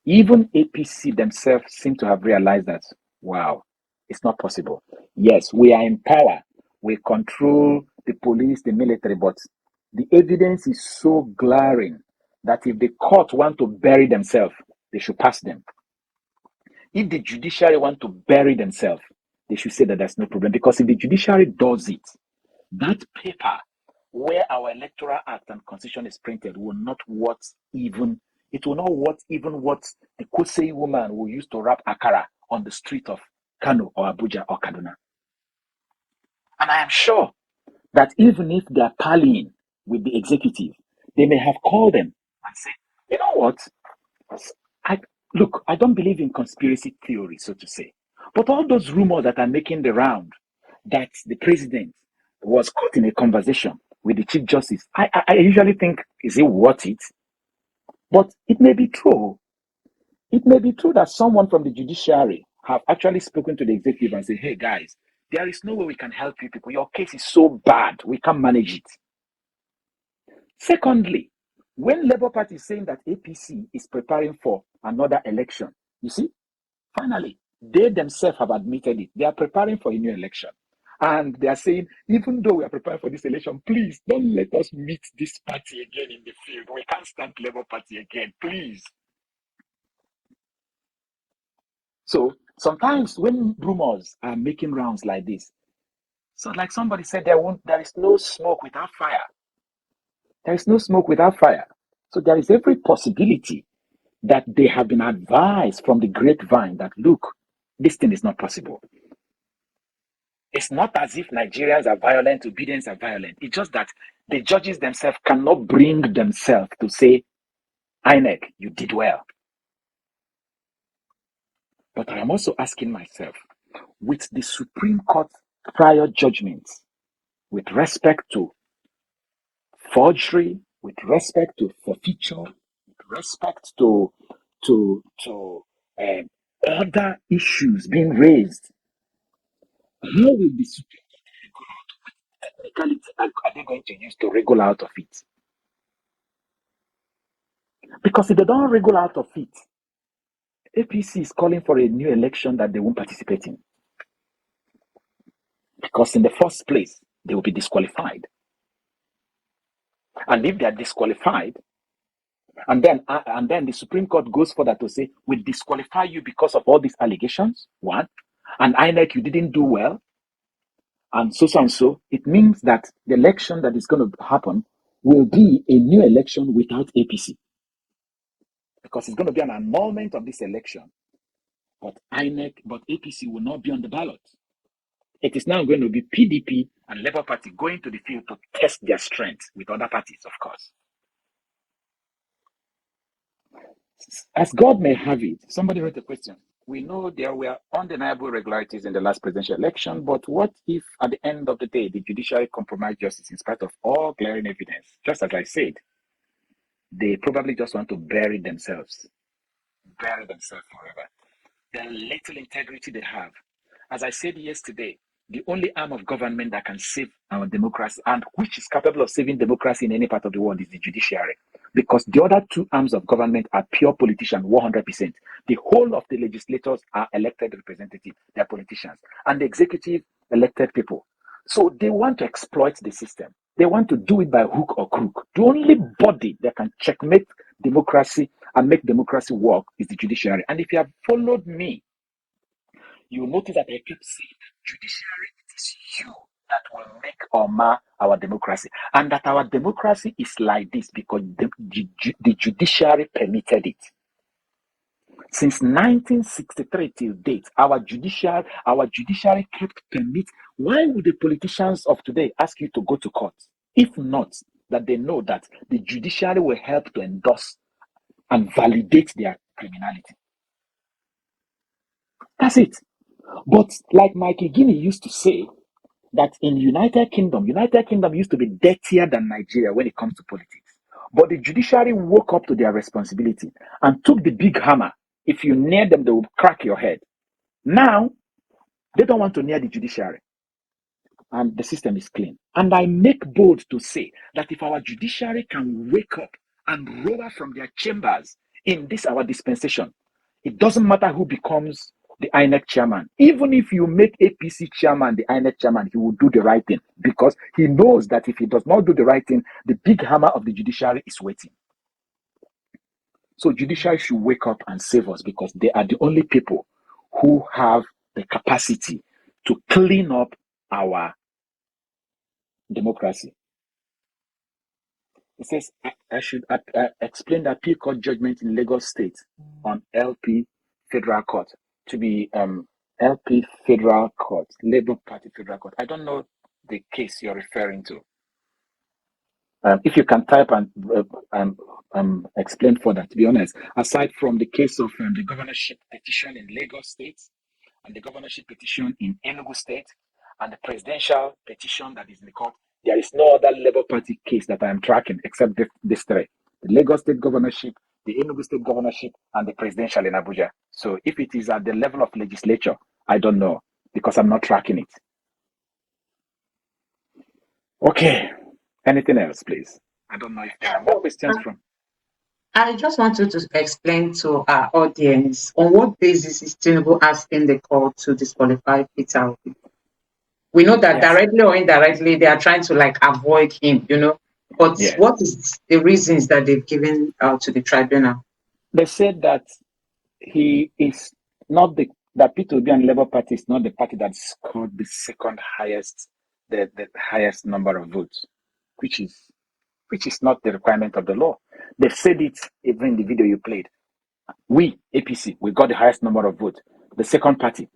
Even APC themselves seem to have realized that, wow, it's not possible. Yes, we are in power. We control the police, the military, but the evidence is so glaring that if the court want to bury themselves, they should pass them. If the judiciary want to bury themselves, they should say that there's no problem. Because if the judiciary does it, that paper where our electoral act and constitution is printed will not worth even, it will not worth even what the Kosei woman who used to wrap akara on the street of Kano or Abuja or Kaduna. And I am sure that even if they are parleying with the executive, they may have called them and said, you know what? I don't believe in conspiracy theory, so to say. But all those rumors that are making the round that the president was caught in a conversation with the Chief Justice, I usually think, is it worth it? But it may be true. It may be true that someone from the judiciary have actually spoken to the executive and said, hey guys, there is no way we can help you people. Your case is so bad, we can't manage it. Secondly, when Labour Party is saying that APC is preparing for another election, you see, finally, they themselves have admitted it. They are preparing for a new election. And they are saying, even though we are preparing for this election, please don't let us meet this party again in the field. We can't stand Labour Party again, please. So sometimes when rumors are making rounds like this, so like somebody said, there is no smoke without fire. There is no smoke without fire. So there is every possibility that they have been advised from the grapevine that, look, this thing is not possible. It's not as if Nigerians are violent, obedience are violent. It's just that the judges themselves cannot bring themselves to say, Inec, you did well. But I am also asking myself, with the Supreme Court prior judgments, with respect to forgery, with respect to forfeiture, with respect to other issues being raised, how will the Supreme Court technicality are they going to use to wriggle out of it? Because if they don't wriggle out of it, APC is calling for a new election that they won't participate in. Because in the first place, they will be disqualified. And if they are disqualified, and then the Supreme Court goes further to say, we disqualify you because of all these allegations, one, and INEC, you didn't do well, and so, it means that the election that is going to happen will be a new election without APC. Because it's going to be an annulment of this election. But APC will not be on the ballot. It is now going to be PDP and Labour Party going to the field to test their strength with other parties, of course. As God may have it, somebody wrote a question. We know there were undeniable irregularities in the last presidential election, but what if at the end of the day, the judiciary compromised justice in spite of all glaring evidence? Just as I said, they probably just want to bury themselves forever. The little integrity they have. As I said yesterday, the only arm of government that can save our democracy and which is capable of saving democracy in any part of the world is the judiciary. Because the other two arms of government are pure politicians, 100%. The whole of the legislators are elected representatives, they're politicians. And the executive, elected people. So they want to exploit the system. They want to do it by hook or crook. The only body that can checkmate democracy and make democracy work is the judiciary. And if you have followed me, you notice that I keep saying judiciary, it is you that will make or mar our democracy. And that our democracy is like this because the judiciary permitted it. Since 1963 till date, our judiciary kept permit. Why would the politicians of today ask you to go to court? If not, that they know that the judiciary will help to endorse and validate their criminality. That's it. But like Mikey Guinea used to say, that in United Kingdom used to be dirtier than Nigeria when it comes to politics. But the judiciary woke up to their responsibility and took the big hammer. If you near them, they will crack your head. Now, they don't want to near the judiciary. And the system is clean. And I make bold to say that if our judiciary can wake up and roar from their chambers in this our dispensation, it doesn't matter who becomes the INEC chairman. Even if you make APC chairman the INEC chairman, he will do the right thing, because he knows that if he does not do the right thing, the big hammer of the judiciary is waiting. So judiciary should wake up and save us, because they are the only people who have the capacity to clean up our democracy. It says I should explain the appeal court judgment in Lagos State on LP Federal Court to be LP Federal Court, Labour Party Federal Court. I don't know the case you're referring to. If you can type and explain further, to be honest, aside from the case of the governorship petition in Lagos State and the governorship petition in Enugu State and the presidential petition that is in the court, there is no other Labour Party case that I am tracking except this three: the Lagos State governorship, the Enugu State governorship, and the presidential in Abuja. So if it is at the level of legislature, I don't know, because I'm not tracking it. Okay. Anything else, please? I don't know if there are more questions from. I just want you to explain to our audience on what basis is Tinubu asking the court to disqualify Peter Obi. We know that directly or indirectly they are trying to avoid him, But what is the reasons that they've given to the tribunal? They said that he is not that Peter Obi and Labour Party is not the party that scored the second highest, the highest number of votes, which is not the requirement of the law. They've said it even in the video you played. We, APC, we got the highest number of votes. The second party.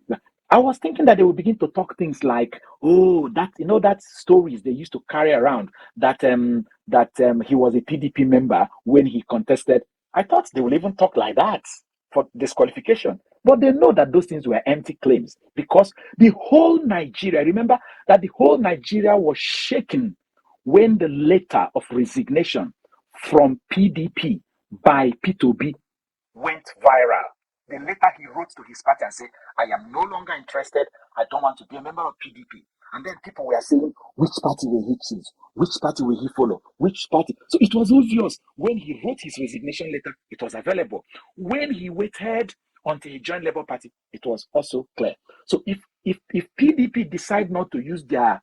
I was thinking that they would begin to talk things like, that stories they used to carry around that he was a PDP member when he contested. I thought they would even talk like that for disqualification. But they know that those things were empty claims, because the whole Nigeria, remember that the whole Nigeria was shaken when the letter of resignation from PDP by Peter Obi went viral. The letter he wrote to his party and said, I am no longer interested. I don't want to be a member of PDP. And then people were saying, which party will he choose? Which party will he follow? Which party? So it was obvious when he wrote his resignation letter, it was available. When he waited until he joined Labour Party, it was also clear. So if PDP decide not to use their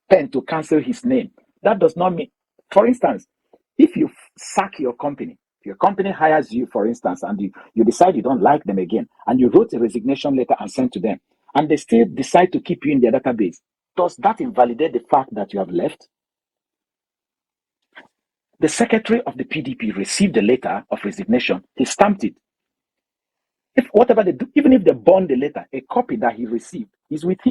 pen to cancel his name, that does not mean, for instance, if you sack your company, if your company hires you, for instance, and you decide you don't like them again, and you wrote a resignation letter and sent to them, and they still decide to keep you in their database, does that invalidate the fact that you have left? The secretary of the PDP received the letter of resignation. He stamped it. If whatever they do, even if they burn the letter, a copy that he received is with him.